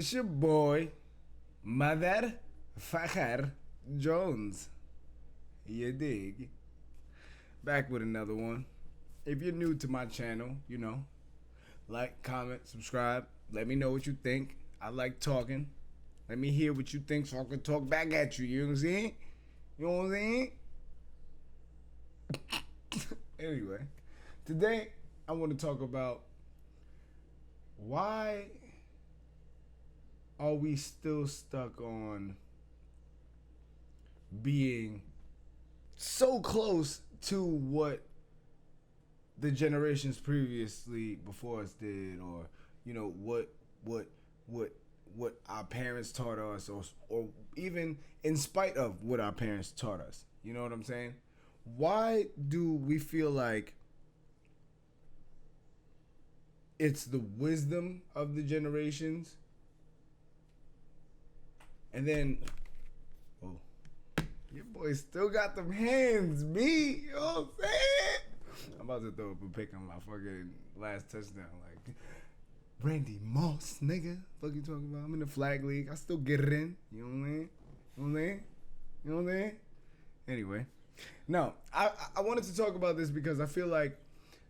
It's your boy, Motherfucker Jones. You dig? Back with another one. If you're new to my channel, like, comment, subscribe. Let me know what you think. I like talking. Let me hear what you think so I can talk back at you. You know what I'm saying? You know what I'm saying? Anyway, today I want to talk about why are we still stuck on being so close to what the generations previously before us did, or what our parents taught us, or even in spite of what our parents taught us. You know what I'm saying? Why do we feel like it's the wisdom of the generations, and then, oh, your boy still got them hands, me. You know what I'm saying? I'm about to throw up a pick on my fucking last touchdown. Like, Randy Moss, nigga. Fuck you talking about? I'm in the flag league. I still get it in. You know what I mean? You know what I mean? You know what I mean? Anyway. No, I wanted to talk about this because I feel like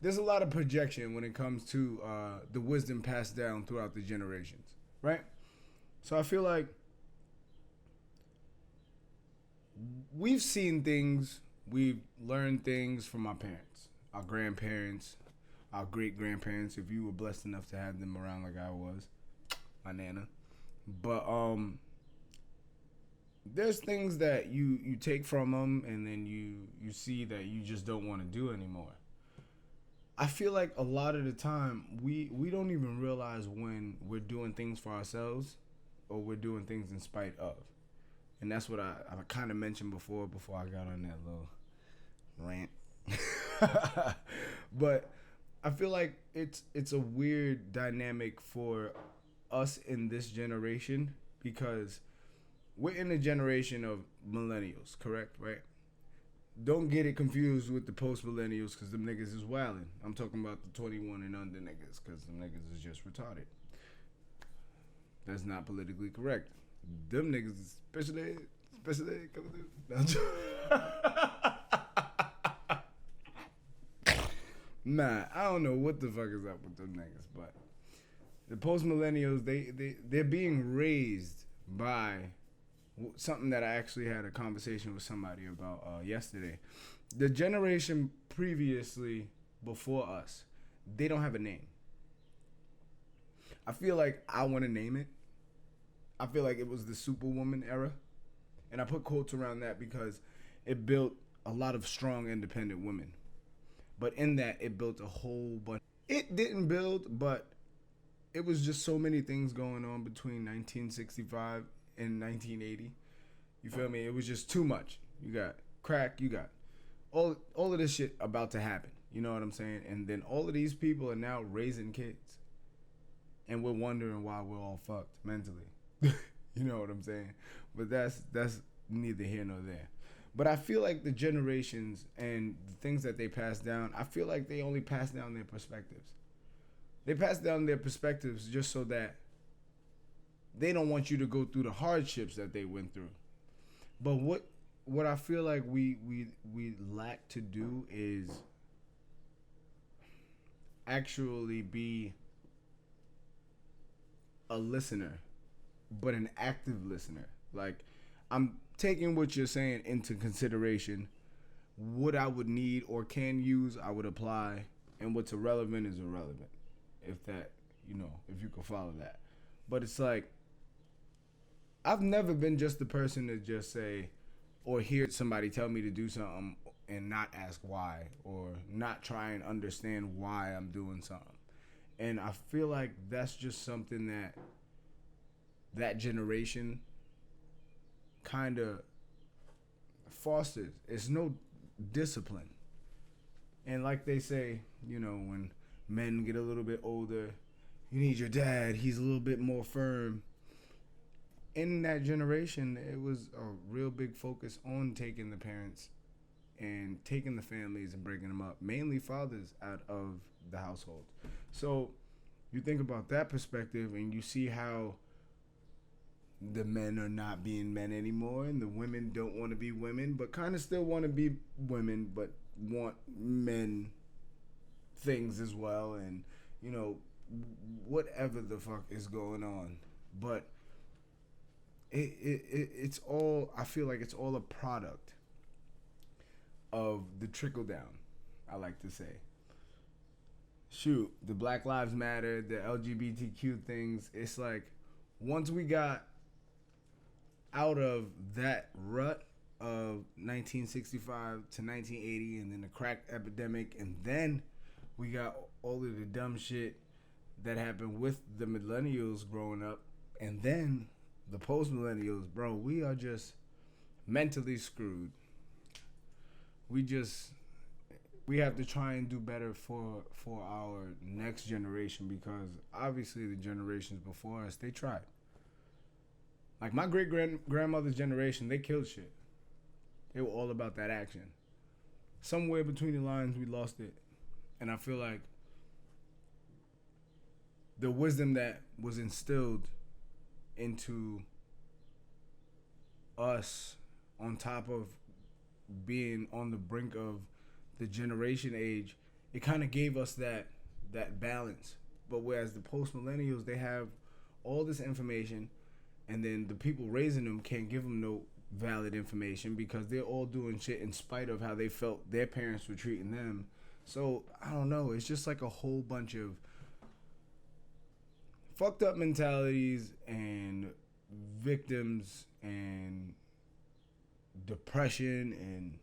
there's a lot of projection when it comes to the wisdom passed down throughout the generations, right? So I feel like we've seen things, we've learned things from our parents, our grandparents, our great grandparents, if you were blessed enough to have them around like I was, my nana. But there's things that you take from them, and then you see that you just don't want to do anymore. I feel like a lot of the time we don't even realize when we're doing things for ourselves or we're doing things in spite of. And that's what I kind of mentioned before I got on that little rant. But I feel like it's a weird dynamic for us in this generation, because we're in a generation of millennials, correct? Right? Don't get it confused with the post millennials, because them niggas is wildin'. I'm talking about the 21 and under niggas, because them niggas is just retarded. That's not politically correct. Them niggas, especially coming through. Nah, I don't know what the fuck is up with them niggas, but the post millennials, they're being raised by something that I actually had a conversation with somebody about yesterday. The generation previously before us, they don't have a name. I feel like I want to name it. I feel like it was the Superwoman era, and I put quotes around that because it built a lot of strong, independent women. But in that, it built a whole bunch. It didn't build, but it was just so many things going on between 1965 in 1980. You feel me? It was just too much. You got crack, you got all of this shit about to happen. You know what I'm saying? And then all of these people are now raising kids. And we're wondering why we're all fucked mentally. You know what I'm saying? But that's neither here nor there. But I feel like the generations and the things that they pass down, I feel like they only pass down their perspectives. They pass down their perspectives just so that they don't want you to go through the hardships that they went through. But what I feel like we lack to do is actually be a listener, but an active listener. Like, I'm taking what you're saying into consideration. What I would need or can use, I would apply, and what's irrelevant is irrelevant. If that, if you can follow that. But it's like, I've never been just the person to just say or hear somebody tell me to do something and not ask why, or not try and understand why I'm doing something. And I feel like that's just something that generation kind of fosters. It's no discipline. And like they say, when men get a little bit older, you need your dad. He's a little bit more firm. In that generation, it was a real big focus on taking the parents and taking the families and breaking them up, mainly fathers, out of the household. So you think about that perspective and you see how the men are not being men anymore, and the women don't want to be women, but kind of still want to be women, but want men things as well, and you know, whatever the fuck is going on. But it's all, I feel like it's all a product of the trickle down, I like to say. Shoot, the Black Lives Matter, the LGBTQ things, it's like once we got out of that rut of 1965 to 1980 and then the crack epidemic, and then we got all of the dumb shit that happened with the millennials growing up, and then the post millennials, bro, we are just mentally screwed. We have to try and do better for our next generation, because obviously the generations before us, they tried. Like my great grandmother's generation, they killed shit. They were all about that action. Somewhere between the lines, we lost it. And I feel like the wisdom that was instilled into us, on top of being on the brink of the generation age, it kind of gave us that balance. But whereas the post millennials, they have all this information, and then the people raising them can't give them no valid information because they're all doing shit in spite of how they felt their parents were treating them. So I don't know, it's just like a whole bunch of fucked up mentalities and victims and depression, and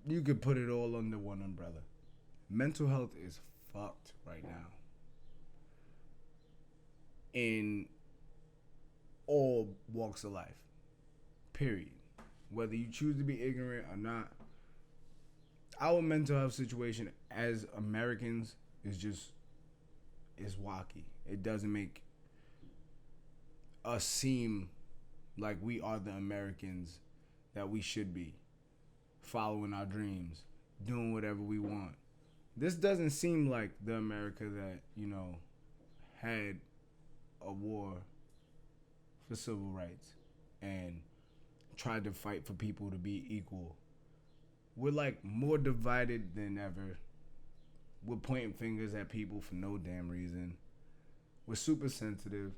you could put it all under one umbrella. Mental health is fucked right now in all walks of life, period. Whether you choose to be ignorant or not, our mental health situation as Americans is wacky. It doesn't make us seem like we are the Americans that we should be, following our dreams, doing whatever we want. This doesn't seem like the America that, you know, had a war for civil rights and tried to fight for people to be equal. We're like more divided than ever. We're pointing fingers at people for no damn reason. We're super sensitive.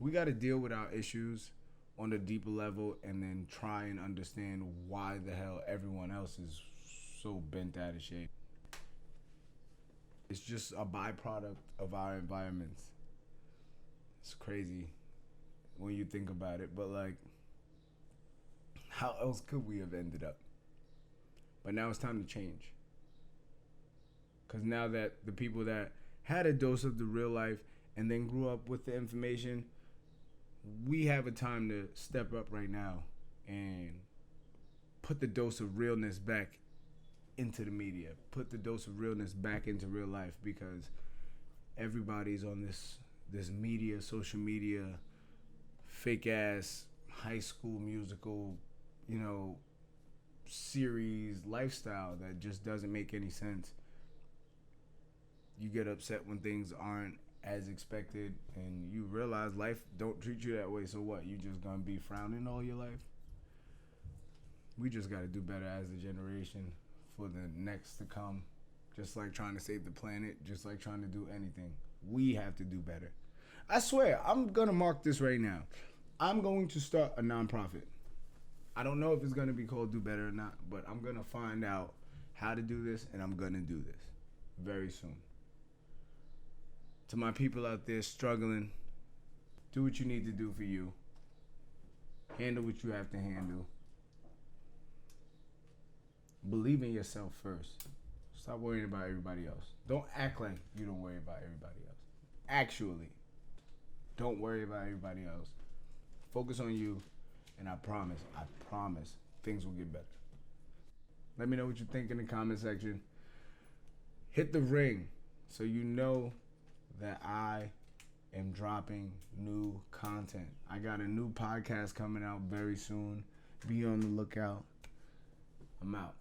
We got to deal with our issues on a deeper level and then try and understand why the hell everyone else is so bent out of shape. It's just a byproduct of our environments. It's crazy when you think about it, but like, how else could we have ended up? But now it's time to change. Because now that the people that had a dose of the real life and then grew up with the information, we have a time to step up right now and put the dose of realness back into the media. Put the dose of realness back into real life, because everybody's on this media, social media, fake ass high school musical, you know, series lifestyle that just doesn't make any sense. You get upset when things aren't as expected, and you realize life don't treat you that way. So what? You just gonna be frowning all your life? We just gotta do better as a generation for the next to come. Just like trying to save the planet, just like trying to do anything, we have to do better. I swear, I'm gonna mark this right now. I'm going to start a nonprofit. I don't know if it's gonna be called Do Better or not, but I'm gonna find out how to do this, and I'm gonna do this very soon. To my people out there struggling, do what you need to do for you. Handle what you have to handle. Believe in yourself first. Stop worrying about everybody else. Don't act like you don't worry about everybody else. Actually, don't worry about everybody else. Focus on you, and I promise, things will get better. Let me know what you think in the comment section. Hit the ring so you know that I am dropping new content. I got a new podcast coming out very soon. Be on the lookout. I'm out.